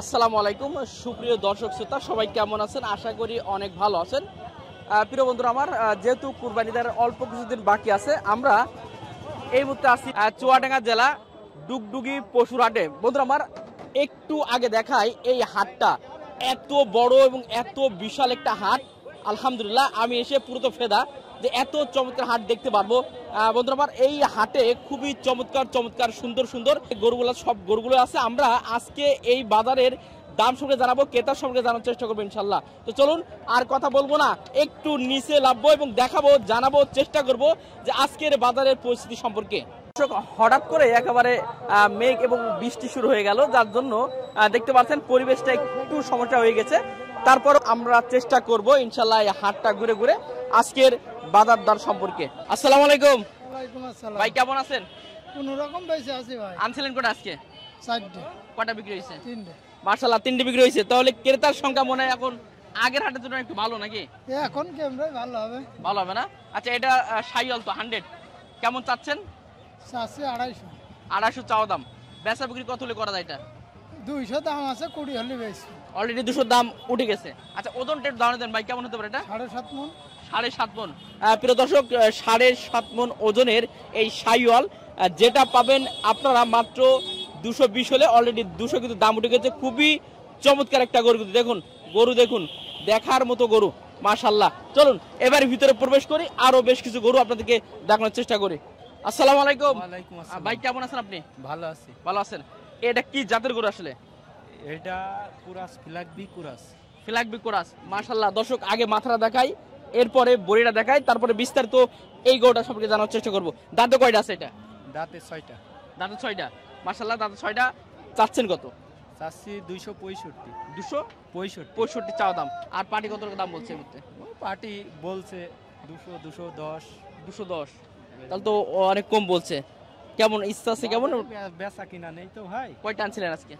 আসসালামু আলাইকুম সুপ্রিয় দর্শক শ্রোতা, সবাই কেমন আছেন? আশা করি অনেক ভালো আছেন। প্রিয় বন্ধুরা আমার, যেহেতু কুরবানিদের অল্প কিছুদিন বাকি আছে, আমরা এই মুহূর্তে আছি চুয়াডাঙ্গা জেলা ডুগডুগি পশুর হাটে। বন্ধুরা আমার, একটু আগে দেখাই এই হাটটা এত বড় এবং এত বিশাল একটা হাট। আলহামদুলিল্লাহ আমি এসে পুরো তো ফেদা যে এত চমৎকার হাট দেখতে পারবো। বন্ধুরা আমার, এই হাটে খুবই চমৎকার চমৎকার সুন্দর সুন্দর গরুগুলো, সব গরুগুলো আছে। আমরা আজকে এই বাজারের দাম সম্পর্কে জানাবো, ক্রেতার সম্পর্কে জানার চেষ্টা করবো ইনশাল্লাহ। তো চলুন আর কথা বলবো না, একটু নিচে নামবো এবং দেখাবো, জানাবো, চেষ্টা করব যে আজকের বাজারের পরিস্থিতি সম্পর্কে। হঠাৎ করে একেবারে মেঘ এবং বৃষ্টি শুরু হয়ে গেল, যার জন্য দেখতে পাচ্ছেন পরিবেশটা একটু সমস্যা হয়ে গেছে। তারপর আমরা চেষ্টা করব ইনশাল্লাহ এই হাটটা ঘুরে ঘুরে আজকের বাজার দর সম্পর্কে। আসসালামু আলাইকুম। ওয়ালাইকুম আসসালাম। ভাই কেমন আছেন? কোন রকম বেঁচে আছি ভাই। আনছিলেন কটা আজকে? 4টে। কটা বিক্রি হয়েছে? 3টে। মাশাআল্লাহ 3টে বিক্রি হয়েছে। তাহলে ক্রেতার সংখ্যা মনে হয় এখন আগের হাটের জন্য একটু ভালো নাকি? এখন কেমন ভালো হবে? ভালো হবে না? আচ্ছা, এটা শাইওয়াল তো 100 কেমন চাচ্ছেন? 400 250 চাওয়া দাম। বেচা বিক্রি কত হলে করা যায় এটা? 200 দাম আছে, 20 হলে বেশি। অলরেডি 200 দাম উঠে গেছে। আচ্ছা, ওজনটা একটু ধারণা দেন ভাই, কেমন হতে পারে এটা? 7.5 মণ। 7.5 মণ। প্রিয় দর্শক, 7.5 মণ ওজনের এই শাইওয়াল যেটা পাবেন আপনারা মাত্র 220 হলে। অলরেডি 200 কিন্তু দাম উঠে গেছে। খুবই চমৎকার একটা গরু, কিন্তু দেখুন গরু, দেখুন দেখার মতো গরু মাশাআল্লাহ। চলুন এবার ভিতরে প্রবেশ করি, আরো বেশ কিছু গরু আপনাদেরকে দেখানোর চেষ্টা করি। আসসালামু আলাইকুম। ওয়ালাইকুম আসসালাম। ভাই কেমন আছেন আপনি? ভালো আছি। ভালো আছেন। এটা কি জাতের গরু আসলে? এটা কুরাস, ফিলাকবি কুরাস। ফিলাকবি কুরাস মাশাআল্লাহ। দর্শক আগে মাথাটা দেখাই, এরপরে বড়িটা দেখাই, তারপরে বিস্তারিত এই গরুটা সম্পর্কে জানার চেষ্টা করব। দাঁতে কয়টা আছে এটা? দাঁতে 6টা। দাঁতে 6টা মাশাআল্লাহ। দাঁতে 6টা। চাচ্ছেন কত? চাচ্ছি 265। 265 চাওয়া দাম। আর পাটি কত টাকা দাম বলছে এই মুহূর্তে? পার্টি বলছে 200, 210। 210। তাহলে তো অনেক কম বলছে। কেমন ইচ্ছা আছে কেমন? বেচা কিনা নেই তো ভাই। কয়টা আনছিলেন আজকে?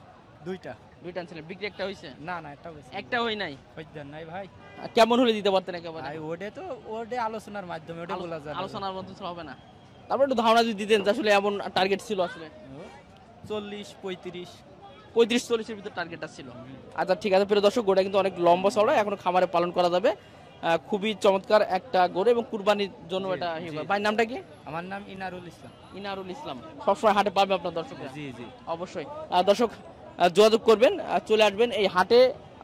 2টা। 2টা আনছিলেন, বিক্রি একটা হয়েছে? না না, একটা হয়েছে। একটা হই নাই। খদ্দের নাই ভাই। কেমন হলে দিতে পারতেন একেবারে? ভাই ওডে আলোচনার মাধ্যমে ওটা বলা যায়। আলোচনার মধ্যে হবে না। তারপর একটু ধারণা যদি দিতেন যে আসলে এমন টার্গেট ছিল আসলে? 40, 35। 35-40 এর ভিতর টার্গেটটা ছিল। আচ্ছা ঠিক আছে। প্রিয় দর্শক, গোটা কিন্তু অনেক লম্বা চওড়া, এখনো খামারে পালন করা যাবে। খুবই চমৎকার একটা গরু এবং কুরবানির জন্য এটা। ভাই নামটা কি? আমার নাম ইনারুল ইসলাম। ইনারুল ইসলাম। সবসময় হাটে পাবে আপনার দর্শকরা? জি জি অবশ্যই। দর্শক যোগাযোগ করবেন, চলে আসবেন এই হাটে।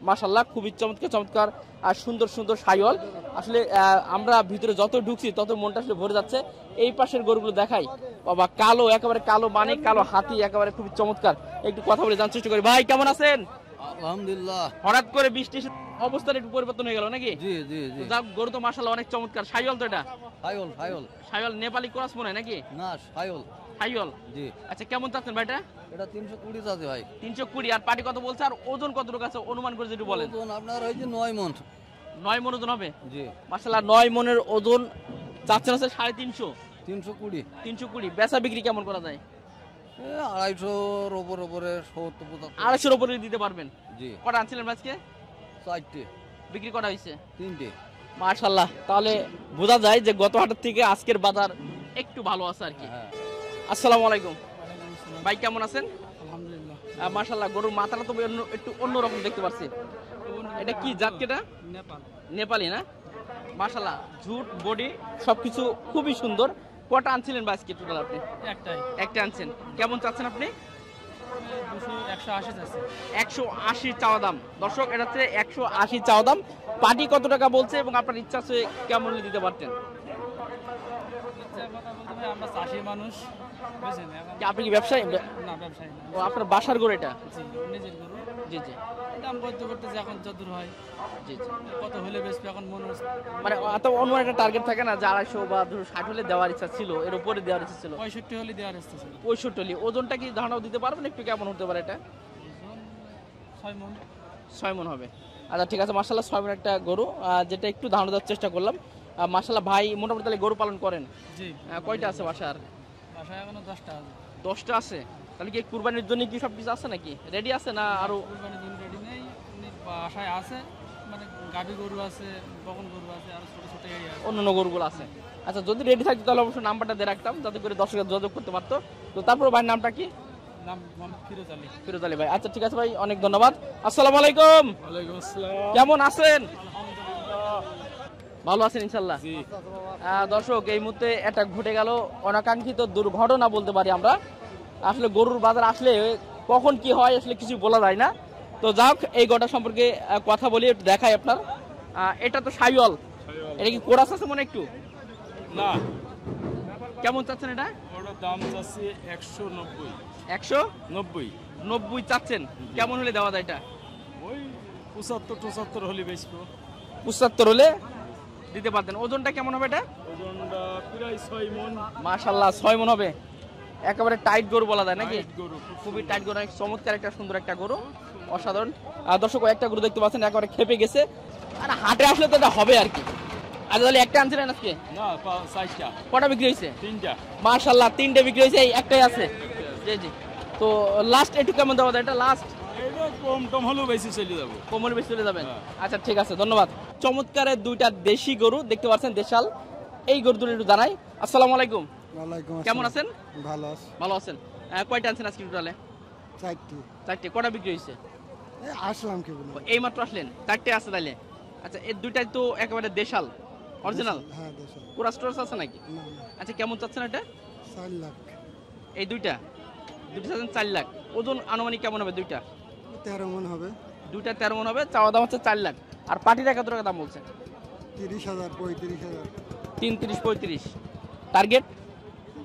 মাশাআল্লাহ খুবই চমৎকার চমৎকার আর সুন্দর সুন্দর শাইওয়াল। আসলে আমরা ভিতরে যত ঢুকছি তত মনটা আসলে ভরে যাচ্ছে। এই পাশের গরুগুলো দেখাই, বাবা কালো, একেবারে কালো, মানে কালো হাতি, একেবারে খুবই চমৎকার। একটু কথা বলে জানার চেষ্টা করি। ভাই কেমন আছেন? আলহামদুলিল্লাহ। হঠাৎ করে বৃষ্টি অবস্থার একটু পরিবর্তন হয়ে গেল নাকি? জি জি জি। গরু তো মাশাআল্লাহ অনেক চমৎকার। শাইওয়াল তো এটা? File file. Sahiwal Nepali cross মনে হয় নাকি? না ফাইল। শাইওয়াল। জি। আচ্ছা কেমন চাচ্ছেন ভাইটা? এটা 320 আছে ভাই। 320। আর পাটি কত বলছে? আর ওজন কতটুকু আছে অনুমান করে যদি বলেন? ওজন আপনার হইছে 9 মণ। 9 মণ ওজন হবে? জি। মাশাআল্লাহ 9 মণের ওজন চাচ্ছেন আছে 350। 320। 320। বেচা বিক্রি কেমন করা যায়? 250 উপরে 70 75। 250 উপরে দিতে পারবেন? জি। কটা আনছিলেন আজকে? 4টে। বিক্রি করা হয়েছে 3টে। মাশাআল্লাহ। তাহলে বোঝা যায় যে গত হাটের থেকে আজকের বাজার একটু ভালো আছে আর কি। হ্যাঁ। আসসালামু আলাইকুম। ভাই কেমন আছেন? আলহামদুলিল্লাহ। মাশাআল্লাহ গরুর মাথাটা তো একটু অন্যরকম দেখতে পাচ্ছি। এটা কি জাত? কেটা? নেপাল। নেপালি না? মাশাআল্লাহ ঝুট বডি সবকিছু খুবই সুন্দর। কটা আনছিলেন বা আজকে টোটাল আপনি? একটাই। একটা আনছেন। কেমন চাচ্ছেন আপনি? 180 আছে। 180 চাওয়া দাম। দর্শক এটা হচ্ছে 180 চাওয়া দাম। পাটি কত টাকা বলছে এবং আপনার ইচ্ছা আছে কেমন হলে দিতে পারতেন? কথা বলতে ভাই, আমরা চাষি মানুষ, বুঝছেন? এখন আপনি কি ব্যবসায়ী? না, ব্যবসায়ী না। ও আপনার বাসার গরু এটা? জি, নিজের গরু। জি জি দাম করতে করতে যে এখন যতদূর হয়, জি জি। কত হলে বেশি এখন মনে হচ্ছে মানে এত অন্য একটা টার্গেট থাকে না যে 250 বা 260 হলে দেওয়ার ইচ্ছা ছিল, এর উপরে দেওয়ার ইচ্ছা ছিল? 65 হলে দেওয়ার ইচ্ছা ছিল। 65 হলে। ওজনটা কি ধারণাও দিতে পারবেন একটু কেমন হতে পারে এটা? 6 মণ। 6 মণ হবে। আচ্ছা ঠিক আছে। মাশাআল্লাহ 6 মণ একটা গরু, যেটা একটু ধারণা দেওয়ার চেষ্টা করলাম। মাশাআল্লাহ ভাই মোটামুটি তাহলে গরু পালন করেন? জি। কয়টা আছে বাসার? বাসায় এখনো 10টা আছে। 10টা আছে। তাহলে কি কুরবানির জন্য কি সব কিছু আছে নাকি? রেডি আছে না আরো? কুরবানির জন্য রেডি নেই, এমনি বাসায় আছে, মানে গাভী গরু আছে, বকন গরু আছে, আর ছোট ছোট এরিয়া আছে। অন্য গরুগুলো আছে। আচ্ছা যদি রেডি থাকতো তাহলে অবশ্যই নাম্বারটা দিয়ে রাখতাম যাতে করে দর্শকরা যোগাযোগ করতে পারতো। তো তারপর ভাইয়ের নামটা কি? নাম মোহাম্মদ ফিরোজ আলী। ফিরোজ আলী ভাই, আচ্ছা ঠিক আছে ভাই, অনেক ধন্যবাদ। আসসালামু আলাইকুম, ওয়ালাইকুম আসসালাম। কেমন আছেন? ভালো আছেন ইনশাল্লাহ। জি। দর্শক, এই মুহূর্তে এটা ঘটে গেল অনাকাঙ্ক্ষিত দুর্ঘটনা বলতে পারি আমরা। আসলে গরুর বাজার আসলে কখন কি হয় আসলে কিছু বলা যায় না। তো যাক, এই গোটা সম্পর্কে কথা বলি, একটু দেখাই আপনার। এটা তো সাইওয়াল, এটা কি কোরাস আছে মনে একটু? না, কেমন চাচ্ছেন এটা? ওটার দাম চাচ্ছি 190। 190 চাচ্ছেন? কেমন হলে দেওয়া যায় এটা? ওই 75-75 হলে বেচবো। 75 হলে দিতে পারতেন। ওজনটা কেমন হবে এটা? ওজনটা প্রায় 6 মণ। মাশাআল্লাহ 6 মণ হবে। একেবারে টাইট গরু বলা যায় নাকি? টাইট গরু, খুবই টাইট গরু, অনেক চমৎকার একটা সুন্দর একটা গরু, অসাধারণ। দর্শক, একটা গরু দেখতে পাচ্ছেন একেবারে খেপে গেছে। আর হাটে আসলে তো এটা হবে আর কি। আচ্ছা, তাহলে একটা আনছিলেন আজকে? না, 4টা। কটা বিক্রি হয়েছে? 3টা। মাশাআল্লাহ 3টে বিক্রি হয়েছে, এই একটাই আছে। জি জি। তো লাস্ট একটু কেমন দেওয়া যায় এটা? লাস্ট এটা কম টম হলেও বেশি চলে যাবো। কোমল বেশি চলে যাবেন? হ্যাঁ। আচ্ছা ঠিক আছে, ধন্যবাদ। চমৎকারের দুইটা দেশি গরু দেখতে পাচ্ছেন, দেশাল। এই গরু দুটো একটু জানাই। আসসালামু আলাইকুম, কেমন আছেন? ভালো আছে। ভালো আছেন। কয়টা আনছেন আজকে টোটালে? 4টে। কটা বিক্রি হয়েছে? আসলাম কি বলবো? এই মাত্র আসলেন, 4টে আছে তাইলে? আচ্ছা, এই দুইটাই তো একেবারে দেশাল, অরিজিনাল। হ্যাঁ, দেশাল। পুরা স্টোরেজ আছে নাকি? না, আচ্ছা, কেমন চাচ্ছেন এটা? 4 লাখ। এই দুইটা চাচ্ছেন 4 লাখ। ওজন আনুমানিক কেমন হবে দুইটা? 13 মণ হবে। দুইটা 13 মণ হবে। চাওয়া দাম হচ্ছে 4 লাখ। আর পাটিটা কত টাকা দাম বলছেন? 30,000, 35,000, 35 টার্গেট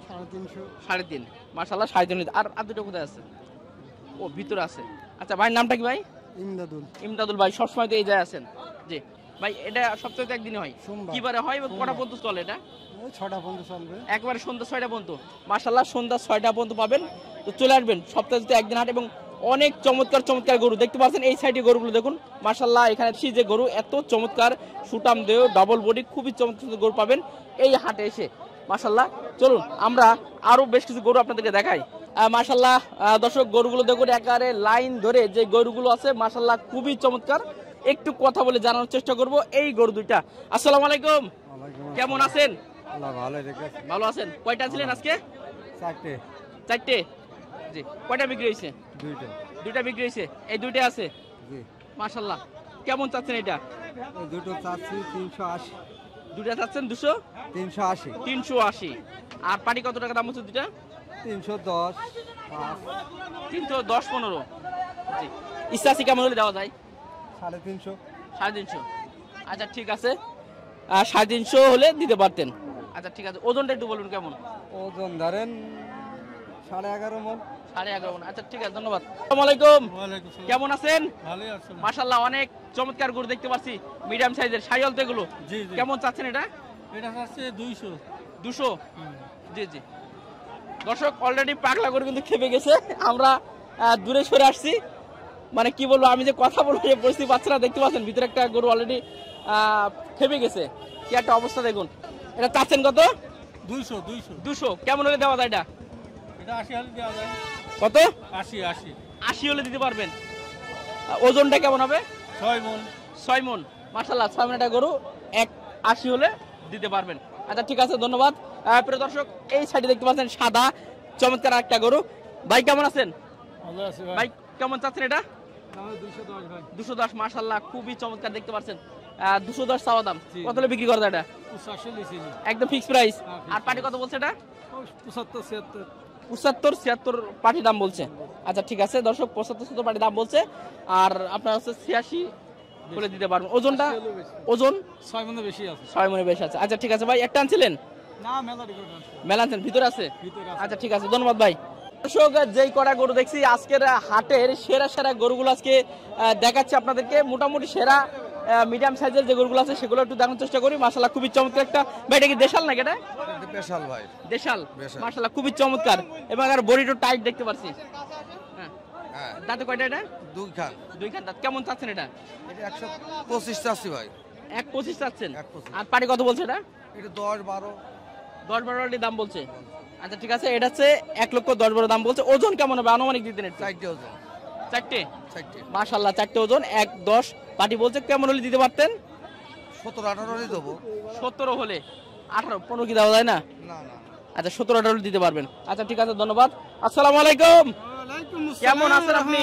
350। 3.5। মাশাআল্লাহ 3.5। আর দুটো কোথায় আছে? ও, ভিতরে আছে। আচ্ছা, ভাইয়ের নামটা কি ভাই? ইমদাদুল। ইমদাদুল ভাই, সবসময় তো এই জায়গায় আছেন। জি ভাই, এটা সপ্তাহে একদিনই হয়? সোমবার। কিবারে হয় এবং কটা পর্যন্ত চলে এটা? 6টা পর্যন্ত চলবে। একবারে সন্ধ্যা 6টা পর্যন্ত। মাশাআল্লাহ, সন্ধ্যা 6টা পর্যন্ত পাবেন। তো চলে আসবেন সপ্তাহে যদি একদিন হাট। এবং অনেক চমৎকার চমৎকার গরু দেখতে পাচ্ছেন। এই সাইডে গরুগুলো দেখুন, মাশাআল্লাহ। এখানে যে গরু এত চমৎকার, সুটাম দেহ, ডাবল বডি, খুবই চমৎকার গরু পাবেন এই হাটে এসে, মাশাআল্লাহ। চলুন আমরা আরো বেশ কিছু গরু আপনাদেরকে দেখাই। মাশাআল্লাহ দর্শক, গরুগুলো দেখুন একেবারে লাইন ধরে যে গরুগুলো আছে, মাশাআল্লাহ খুবই চমৎকার। একটু কথা বলে জানানোর চেষ্টা করব এই গরু দুইটা। আসসালামু আলাইকুম, কেমন আছেন? আল্লাহ ভালো রেখেছে। ভালো আছেন। কয়টা ছিলেন আজকে? 4টে। জি। কয়টা বিক্রি হয়েছে? 2টা। দুইটা বিক্রি হয়েছে। এই দুইটা আছে। জি। মাশাআল্লাহ। কেমন চাচ্ছেন এটা? এই দুটো চাচ্ছি 380। দুইটা চাচ্ছেন 200? 380। 380। আর পাটি কত টাকা দাম হচ্ছে দুইটা? 310, 5, 310-15। জি। ইস্তাসি কেমন হলে দেওয়া যায়? 350। 350। আচ্ছা ঠিক আছে, 350 হলে দিতে পারতেন। আচ্ছা ঠিক আছে, ওজনটা একটু বলুন কেমন? ওজন ধরেন 11.5 মণ। 11.5 মণ। আচ্ছা ঠিক আছে, ধন্যবাদ। আসসালামু আলাইকুম, ওয়ালাইকুম আসসালাম। কেমন আছেন? ভালোই আছেন? মাশাআল্লাহ, অনেক চমৎকার গরু দেখতে পাচ্ছি, মিডিয়াম সাইজের সাইওয়াল তো এগুলো। জি জি। কেমন চাচ্ছেন এটা? এটা আছে 200। 200? জি জি। দর্শক, অলরেডি পাগলা গরু কিন্তু খেপে গেছে। আমরা দূরে সরে আসছি। মানে কি বলবো, আমি যে কথা বলবো যে পরিস্থিতি পাচ্ছি না। দেখতে পাচ্ছেন ভিতরে একটা গরু অলরেডি খেপে গেছে। কি একটা অবস্থা দেখুন। এটা চাচ্ছেন কত? 200। 200। কেমন হলে দেওয়া যায় এটা? এটা 80 হলে দেওয়া যায়। কত? 80। 80 হলে দিতে পারবেন। ওজনটা কেমন হবে? 6 মণ। 6 মণ। মাশাআল্লাহ, 6 মণ একটা গরু 80 হলে দিতে পারবেন। আচ্ছা ঠিক আছে, ধন্যবাদ। প্রিয় দর্শক, এই সাইডে দেখতে পাচ্ছেন সাদা চমৎকার একটা গরু। ভাই কেমন আছেন? ভালো আছে ভাই কেমন চাচ্ছেন এটা? দাম 210 ভাই। 210। মাশাআল্লাহ, খুবই চমৎকার দেখতে পাচ্ছেন। 210 চাওয়া দাম। জি। কত হলে বিক্রি করা যায় এটা? 85 লিছি। একদম ফিক্স প্রাইস। হ্যাঁ, fixed আর পাটি কত বলছে এটা? 75-76। 75-76 পাটি দাম বলছে। আচ্ছা ঠিক আছে দর্শক, 75-76 পাটি দাম বলছে। আর আপনার হচ্ছে 86 বলে দিতে পারবেন। ওজনটা? ওজন 6 মণে বেশি আছে। 6 মণে বেশি আছে। আচ্ছা ঠিক আছে ভাই, একটা আনছিলেন? না, মেলা রেকর্ড আছে। মেলা আনছেন, ভিতরে আছে? ভিতরে আছে। আচ্ছা ঠিক আছে, ধন্যবাদ ভাই। দর্শক, যেই কটা গরু দেখছি আজকের হাটের সেরা গরুগুলো আজকে দেখাচ্ছি আপনাদেরকে। মোটামুটি সেরা মিডিয়াম সাইজের যে গরুগুলো আছে সেগুলো একটু দেখানোর চেষ্টা করি। মাশাআল্লাহ, খুবই চমৎকার একটা। ভাই এটা কি দেশাল নাকি? এটা স্পেশাল ভাই। দেশাল। দেশাল। মাশাআল্লাহ, খুবই চমৎকার। এবং আর বডিটা টাইট দেখতে পাচ্ছি। হ্যাঁ। হ্যাঁ, দাঁতে কয়টা এটা? 2 খান। 2 খান দাঁত। কেমন চাচ্ছেন এটা? এটা 125 চাচ্ছি ভাই। 1.25 চাচ্ছেন। 1.25। আর পাটি কত বলছে এটা? এটা 10, 12। 10-12 দাম বলছে। আচ্ছা ঠিক আছে, এটা হচ্ছে 1,10,12 দাম বলছে। ওজন কেমন হবে আনুমানিক দিতেন? 4টে ওজন। 4টে। 4টে। মাশাআল্লাহ, 4টে ওজন 1.10 পাটি বলছে। কেমন হলে দিতে পারতেন? 17-18 হলে দেবো। 17 হলে। 18-15 কি দেওয়া যায় না? না না। আচ্ছা, 17-18 হলে দিতে পারবেন। আচ্ছা ঠিক আছে, ধন্যবাদ। আসসালামু আলাইকুম, কেমন আছেন আপনি?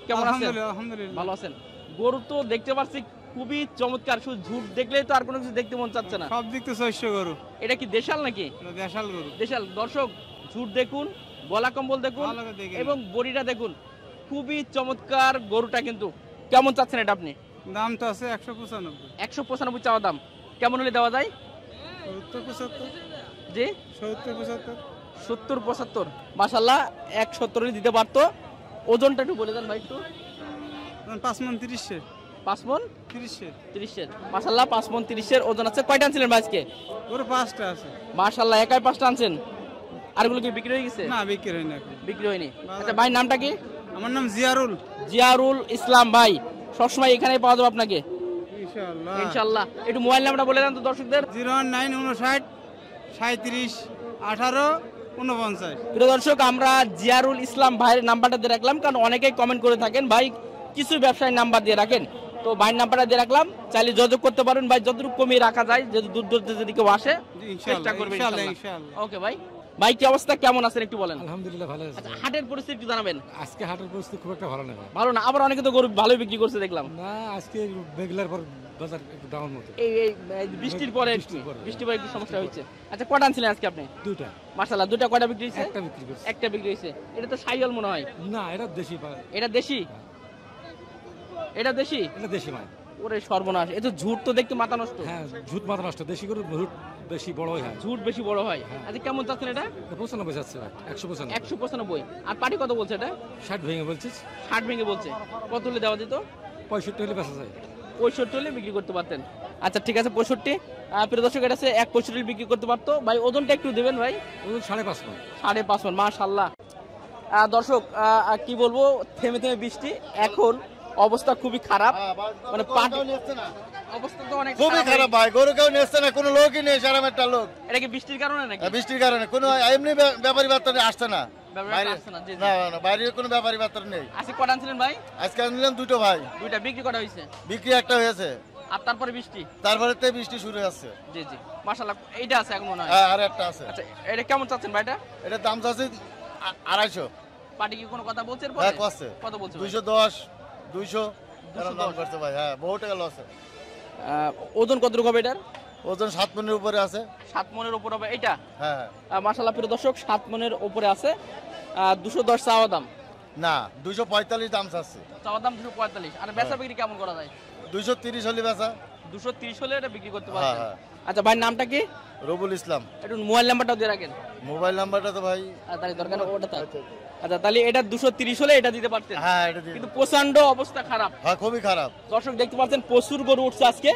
কেমন আছেন? আলহামদুলিল্লাহ। ভালো আছেন? গরু তো দেখতে পাচ্ছি খুবই চমৎকার, শুধু ঝুট দেখলেই তো আর কোনো কিছু দেখতে মন চাচ্ছে না। সব দিক তো শস্য গরু, এটা কি দেশাল নাকি? দেশাল গরু। দেশাল। দর্শক ঝুট দেখুন, গলা কম্বল দেখুন ভালো করে দেখে এবং বডিটা দেখুন, খুবই চমৎকার গরুটা। কিন্তু কেমন চাচ্ছেন এটা আপনি? দাম তো আছে 195, 195 চাওয়া দাম। কেমন হলে দেওয়া যায়? 70-75, জি 70-75। 70-75। মাশাআল্লাহ 170 হলে দিতে পারতো। ওজনটা একটু বলে দেন ভাই একটু। 5 মণ 30, 5 মণ 30। 30 মাশাআল্লাহ 5 মণ 30 ওজন আছে। কয়টা আনছিলেন ভাই আজকে? গরু 5টা আছে। মাশাআল্লাহ একাই 5টা আনছেন। আরগুলো কি বিক্রি হয়ে গেছে? না, বিক্রি হয় না এখন। বিক্রি হয়নি। আচ্ছা ভাই নামটা কি? আমার নাম জিয়ারুল। জিয়ারুল ইসলাম ভাই, সবসময় এখানেই পাওয়া যাবে আপনাকে ইনশাআল্লাহ। ইনশাআল্লাহ। একটু মোবাইল নাম্বারটা বলে দেন তো দর্শকদের। 01959 37 18 49। প্রিয় দর্শক, আমরা জিয়ারুল ইসলাম ভাইয়ের নাম্বারটা দিয়ে রাখলাম, কারণ অনেকেই কমেন্ট করে থাকেন ভাই কিছু ব্যবসায়ী নাম্বার দিয়ে রাখেন, তো ভাইয়ের নাম্বারটা দিয়ে রাখলাম, চাইলে যোগাযোগ করতে পারেন ভাই, যতটুকু কমিয়ে রাখা যায়, যদি দূর দূর যদি কেউ আসে চেষ্টা করবেন ইনশাআল্লাহ। ওকে ভাই, ভাই কি অবস্থা, কেমন আছেন একটু বলেন। আলহামদুলিল্লাহ ভালো আছে। আচ্ছা হাটের পরিস্থিতি একটু জানাবেন। আজকে হাটের পরিস্থিতি খুব একটা ভালো না ভাই। ভালো না, আবার অনেকে তো গরু ভালোই বিক্রি করছে দেখলাম। না, আজকে রেগুলার পর বাজার একটু ডাউন মতো। এই এই বৃষ্টির পরে বৃষ্টির পরে একটু সমস্যা হচ্ছে। আচ্ছা কটা আনছিলেন আজকে আপনি? দুইটা। মাশাআল্লাহ, দুটা কয়টা বিক্রি হয়েছে? একটা বিক্রি করছি। একটা বিক্রি হয়েছে। এটা তো সাইয়াল মনে হয়। না, এটা দেশি এটা দেশি? এটা দেশি? এটা দেশি মাল। ওরে সর্বনাশ, এ তো ঝুট তো দেখতে মাথা নষ্ট। হ্যাঁ, ঝুট মাথা নষ্ট। দেশি গরু ঝুট বেশি বড় হয়। ঝুট বেশি বড় হয়। আচ্ছা কেমন চাচ্ছেন এটা? 95 যাচ্ছে ভাই। 195। 195। আর পাটি কত বলছে এটা? 60 ভেঙে বলছিস? 60 ভেঙে বলছে। কত হলে দেওয়া দিত? 65 হলে বেচা যায়। 65 হলে বিক্রি করতে পারতেন। আচ্ছা ঠিক আছে 65। প্রিয় দর্শক, এটা আছে 65 বিক্রি করতে পারতো। ভাই ওজনটা একটু দেবেন ভাই। ওজন 5.5 মণ। 5.5 মণ, মাশাআল্লাহ। দর্শক কি বলবো, থেমে থেমে বৃষ্টি, এখন অবস্থা খুবই খারাপ, মানে পাটি অবস্থা তো অনেক খুবই খারাপ ভাই, গরু কেউ নেচ্ছে না, কোনো লোকই নেই, সারাম একটা লোক। এটা কি বৃষ্টির কারণে নাকি? বৃষ্টির কারণে কোনো এমনি ব্যাপারী বার্তা আসছে না, ব্যাপারটা বাইরে আসছে না, জি, জি। না না, বাইরে কোনো ব্যাপারী বার্তা নেই। আজকে কটা আনছিলেন ভাই? আজকে নিলাম দুটো ভাই, দুইটা বিক্রি করা হয়েছে। বিক্রি একটা হয়েছে, আর তারপরে বৃষ্টি, তারপরে তো বৃষ্টি শুরু হচ্ছে। জি জি মাশাআল্লাহ। এইটা আছে এখন মনে হয়। হ্যাঁ, আর একটা আছে। আচ্ছা এটা কেমন চাচ্ছেন ভাই এটা? এটার দাম চাচ্ছে 250। পার্টি কি কোনো কথা বলছে এরপরে? হ্যাঁ করছে। কত বলছে ভাই? 210 200 এরকম দাম 210 করছে ভাই। হ্যাঁ, বহু টাকা লস। ওজন কতটুকু হবে এটার? ওজন 7 মণের উপরে আছে। 7 মণের উপর হবে এটা? হ্যাঁ মাশাআল্লাহ প্রিয় দর্শক, 7 মণের উপরে আছে। 210 চাওয়া দাম। না, 245 দাম চাচ্ছে। চাওয়া দাম 245। আর বেচা বিক্রি কেমন করা যায়? 230 হলে বেচা। 230 হলে এটা বিক্রি করতে হ্যাঁ পারবেন। হ্যাঁ। আচ্ছা ভাই নামটা কি? রবুল ইসলাম। একটু মোবাইল নাম্বারটাও দিয়ে রাখেন। মোবাইল নাম্বারটা তো ভাই, তাহলে দরকার নেই, ওটা থাক। আচ্ছা তাহলে এটা 230 হলে এটা দিতে পারতেন। হ্যাঁ এটা দিয়ে, কিন্তু প্রচন্ড অবস্থা খারাপ। হ্যাঁ খুবই খারাপ। দর্শক দেখতে পাচ্ছেন প্রচুর গরু উঠছে আজকে,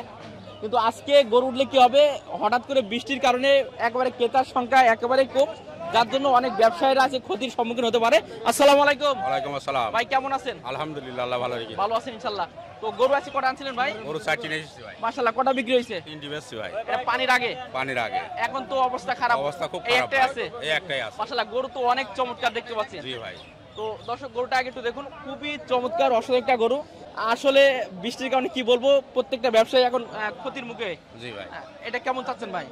কিন্তু আজকে গরু উঠলে কি হবে, হঠাৎ করে বৃষ্টির কারণে একেবারে ক্রেতার সংখ্যা একেবারে কম, যার জন্য অনেক ব্যবসায়ীরা আছে ক্ষতির সম্মুখীন হতে পারে। আসসালামু আলাইকুম। ওয়ালাইকুম আসসালাম। ভাই কেমন আছেন? আলহামদুলিল্লাহ, আল্লাহ ভালো রেখেছে। ভালো আছেন ইনশাআল্লাহ। তো গরু আছে কটা আনছিলেন ভাই? গরু 4টি নিয়েছি ভাই। মাশাআল্লাহ, কটা বিক্রি হয়েছে? 3টি বেচছি ভাই। এটা পানির আগে? পানির আগে। এখন তো অবস্থা খারাপ। অবস্থা খুব এই খারাপ একটাই ভাই। আছে? এই একটাই আছে। মাশাআল্লাহ, গরু তো অনেক চমৎকার দেখতে পাচ্ছেন। জি ভাই। তো দর্শক গরুটা আগে একটু দেখুন, খুবই চমৎকার অসাধারণ একটা গরু। আসলে বৃষ্টির কারণে কি বলবো, প্রত্যেকটা ব্যবসায়ী এখন ক্ষতির মুখে। জি ভাই। এটা কেমন চাচ্ছেন ভাই?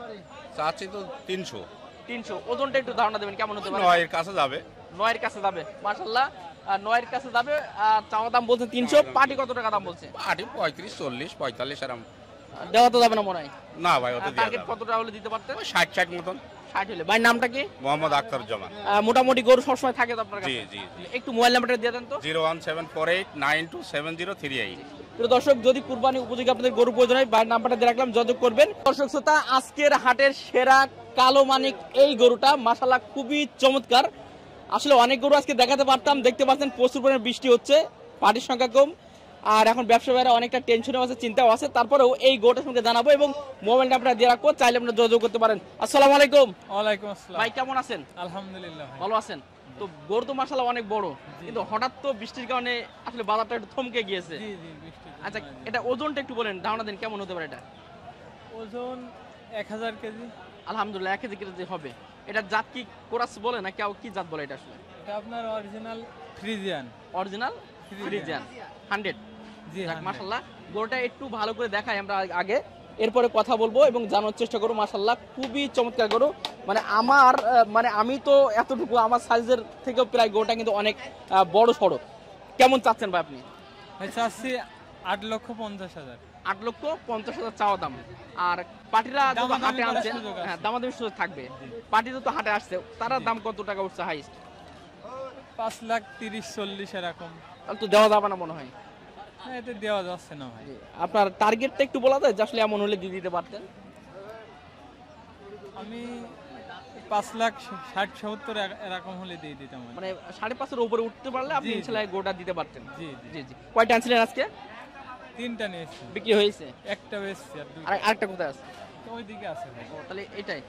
চাচ্ছি তো 300। 300। ওজনটা একটু ধারণা দেবেন কেমন হতে পারে? 9 এর কাছে যাবে। 9 এর কাছে যাবে, মাশাআল্লাহ। 9 এর কাছে যাবে। আর চাওয়া দাম বলছেন 300। পাটি কত টাকা দাম বলছে? পাটি 35 40 45 এরকম। দেওয়া তো যাবে না মনে হয়। না ভাই, ওটা দিয়ে টার্গেট কত টাকা হলে দিতে পারতেন? 60 মতন। 60 হলে। ভাই নামটা কি? মোহাম্মদ আক্তার জামান। মোটামুটি গরু সবসময় থাকে তো আপনার জি কাছে? জি। একটু মোবাইল নাম্বারটা দিয়ে দেন তো। 01748927038। প্রিয় দর্শক, যদি কুরবানি উপযোগী আপনাদের গরু প্রয়োজন হয়, ভাইয়ের নাম্বারটা দিয়ে রাখলাম, যোগাযোগ করবেন। দর্শক শ্রোতা, আজকের হাটের সেরা কালো মানিক এই গরুটা মাশাআল্লাহ খুবই চমৎকার। আসলে অনেক গরু আজকে দেখাতে পারতাম, দেখতে পাচ্ছেন প্রচুর পরিমাণে বৃষ্টি হচ্ছে, পাটির সংখ্যা কম, আর এখন ব্যবসায়ীরা অনেকটা টেনশনে আছে, চিন্তাও আছে। তারপরেও এই গরুটার সঙ্গে জানাবো এবং মোবাইল নাম্বারটা দিয়ে রাখবো, চাইলে আপনারা যোগাযোগ করতে পারেন। আসসালামু আলাইকুম। ওয়ালাইকুম আসসালাম। ভাই কেমন আছেন? আলহামদুলিল্লাহ ভাই। ভালো আছেন? তো গরু তো মাশাআল্লাহ অনেক বড়, কিন্তু হঠাৎ তো বৃষ্টির কারণে আসলে বাজারটা একটু থমকে গিয়েছে। জি জি, বৃষ্টি। আচ্ছা এটা ওজনটা একটু বলেন, ধারণা দিন কেমন হতে পারে এটা? ওজন 1000 কেজি। আলহামদুলিল্লাহ 1 কেজি হবে। এটা জাত কি কোরাস বলে না কেউ কি জাত বলে এটা আসলে? এটা আপনার অরিজিনাল ফ্রিজিয়ান। Original Friesian 100। জি যাক হ্যাঁ। মাশাআল্লাহ, গরুটা একটু ভালো করে দেখাই আমরা আগে। এরপরে কথা বলবো এবং জানার চেষ্টা করবো। মাশাআল্লাহ খুবই চমৎকার গরু, মানে আমি তো এতটুকু আমার সাইজের থেকেও প্রায় গরুটা কিন্তু অনেক বড় সড়ো। কেমন চাচ্ছেন ভাই আপনি? ভাই চাচ্ছি 8,50,000। 8,50,000 চাওয়া দাম। আর পাটিরা যত হাটে আনছেন, হ্যাঁ দামাদামি সুযোগ থাকবে। পাটিরা তো হাটে আসছে, তারা দাম কত টাকা উঠছে হাইস্ট? 5,30,40 এরকম। তাহলে তো দেওয়া যাবে না মনে হয়। না, এতে দেওয়া যাচ্ছে না ভাই। আপনার টার্গেটটা একটু বলা যায় যে আসলে এমন হলে দিয়ে দিতে পারতেন? আমি 5,60,70 এরকম হলে দিয়ে দিতাম। মানে 5.5-এর উপরে উঠতে পারলে আপনি জি, জি। ইনশাআল্লাহ গোটা দিতে পারতেন। জি জি। জি জি। কয়টা আনছিলেন আজকে? 3টা নিয়েছি, বিক্রি হয়েছে? একটা বেশি আর আর আরেকটা কোথায় আছে? ওইদিকে আছে ভাই। তাহলে এটাই।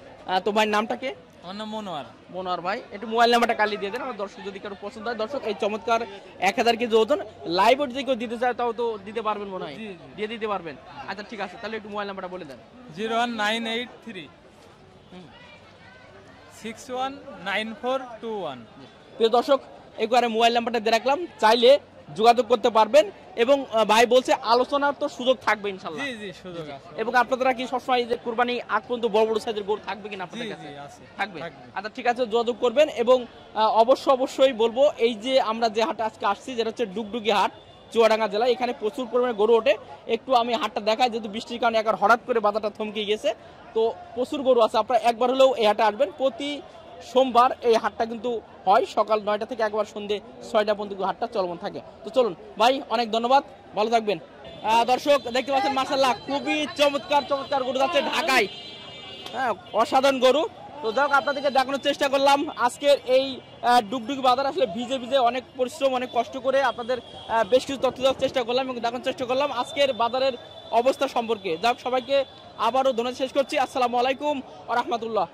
তো ভাই নামটা কি? আমার নাম মনোয়ার। মনোয়ার ভাই, একটু মোবাইল নাম্বারটা কালি দিয়ে দেন আমার দর্শক যদি কারো পছন্দ হয়। দর্শক এই চমৎকার 1000 কেজি ওজন লাইভ যদি কেউ দিতে চায় তাও তো দিতে পারবেন মনে হয়? জি, জি। দিয়ে দিতে পারবেন। আচ্ছা ঠিক আছে, তাহলে একটু মোবাইল নাম্বারটা বলে দেন। 01983 619421। প্রিয় দর্শক একবারে মোবাইল নাম্বারটা দিয়ে রাখলাম, চাইলে যোগাযোগ করতে পারবেন। এবং ভাই বলছে আলোচনার তো সুযোগ থাকবে ইনশাআল্লাহ। জি জি, সুযোগ আছে। এবং আপনারা কি সবসময় যে কুরবানি আগ পর্যন্ত বড় বড় সাইজের গরু থাকবে কিনা আপনাদের জি কাছে? জি, আছে। থাকবে। থাকবে। আচ্ছা ঠিক আছে, যোগাযোগ করবেন। এবং অবশ্যই বলবো এই যে আমরা যে হাটে আজকে আসছি, যেটা হচ্ছে ডুগডুগি হাট, চুয়াডাঙ্গা জেলা, এখানে প্রচুর পরিমাণে গরু ওঠে। একটু আমি হাটটা দেখাই, যেহেতু বৃষ্টির কারণে একবার হঠাৎ করে বাজারটা থমকে গেছে, তো প্রচুর গরু আছে। আপনারা একবার হলেও এই হাটে আসবেন। প্রতি সোমবার এই হাটটা কিন্তু হয়, সকাল 9টা থেকে একবার সন্ধ্যে 6টা পর্যন্ত হাটটা চলমান থাকে। তো চলুন ভাই, অনেক ধন্যবাদ, ভালো থাকবেন। দর্শক দেখতে পাচ্ছেন মাশাআল্লাহ খুবই চমৎকার গরু যাচ্ছে ঢাকায়, হ্যাঁ অসাধারণ গরু। তো যাক আপনাদেরকে দেখানোর চেষ্টা করলাম আজকের এই ডুগডুগি বাজার। আসলে ভিজে অনেক পরিশ্রম, অনেক কষ্ট করে আপনাদের বেশ কিছু তথ্য দেওয়ার চেষ্টা করলাম এবং দেখানোর চেষ্টা করলাম আজকের বাজারের অবস্থা সম্পর্কে। যাক সবাইকে আবারও ধন্যবাদ শেষ করছি। আসসালামু আলাইকুম ওয়া রাহমাতুল্লাহ।